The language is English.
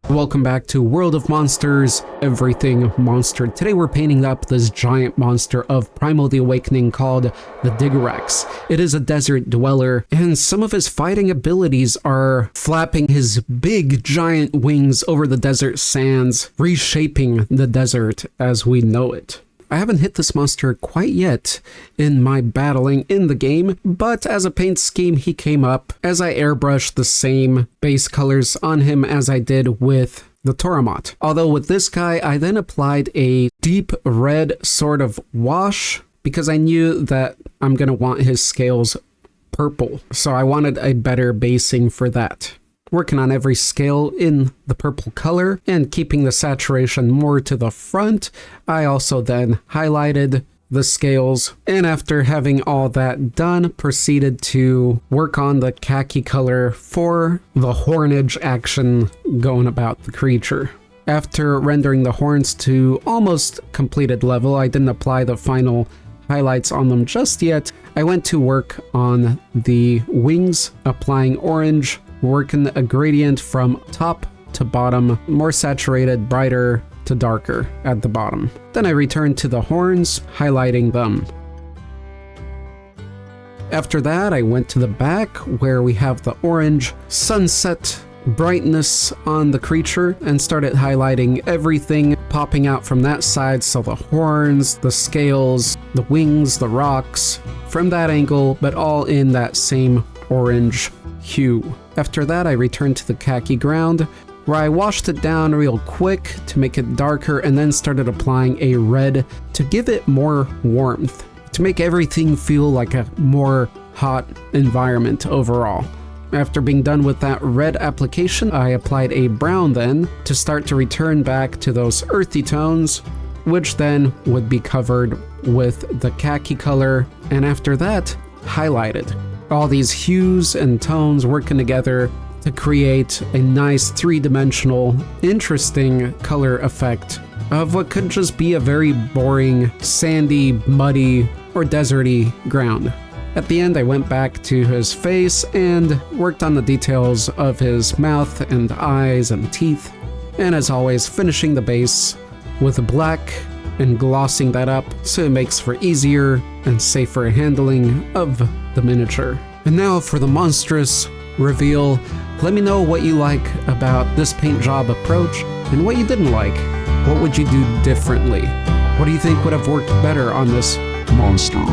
Welcome back to World of Monsters, Everything Monster. Today we're painting up this giant monster of Primal the Awakening called the Dygorax. It is a desert dweller, and some of his fighting abilities are flapping his big giant wings over the desert sands, reshaping the desert as we know it. I haven't hit this monster quite yet in my battling in the game, but as a paint scheme he came up as I airbrushed the same base colors on him as I did with the Toramot. Although with this guy I then applied a deep red sort of wash because I knew that I'm going to want his scales purple, so I wanted a better basing for that. Working on every scale in the purple color and keeping the saturation more to the front, I also then highlighted the scales, and after having all that done, proceeded to work on the khaki color for the hornage action going about the creature. After rendering the horns to almost completed level, I didn't apply the final highlights on them just yet. I went to work on the wings, applying orange, working a gradient from top to bottom, more saturated, brighter to darker at the bottom. Then I returned to the horns, highlighting them. After that, I went to the back where we have the orange sunset brightness on the creature and started highlighting everything popping out from that side. So the horns, the scales, the wings, the rocks, from that angle, but all in that same orange hue. After that, I returned to the khaki ground, where I washed it down real quick to make it darker and then started applying a red to give it more warmth, to make everything feel like a more hot environment overall. After being done with that red application, I applied a brown then to start to return back to those earthy tones, which then would be covered with the khaki color, and after that, highlighted. All these hues and tones working together to create a nice three-dimensional, interesting color effect of what could just be a very boring, sandy, muddy, or deserty ground. At the end, I went back to his face and worked on the details of his mouth and eyes and teeth, and as always, finishing the base with black and glossing that up so it makes for easier and safer handling of the miniature. And now for the monstrous reveal. Let me know what you like about this paint job approach and what you didn't like. What would you do differently? What do you think would have worked better on this monster?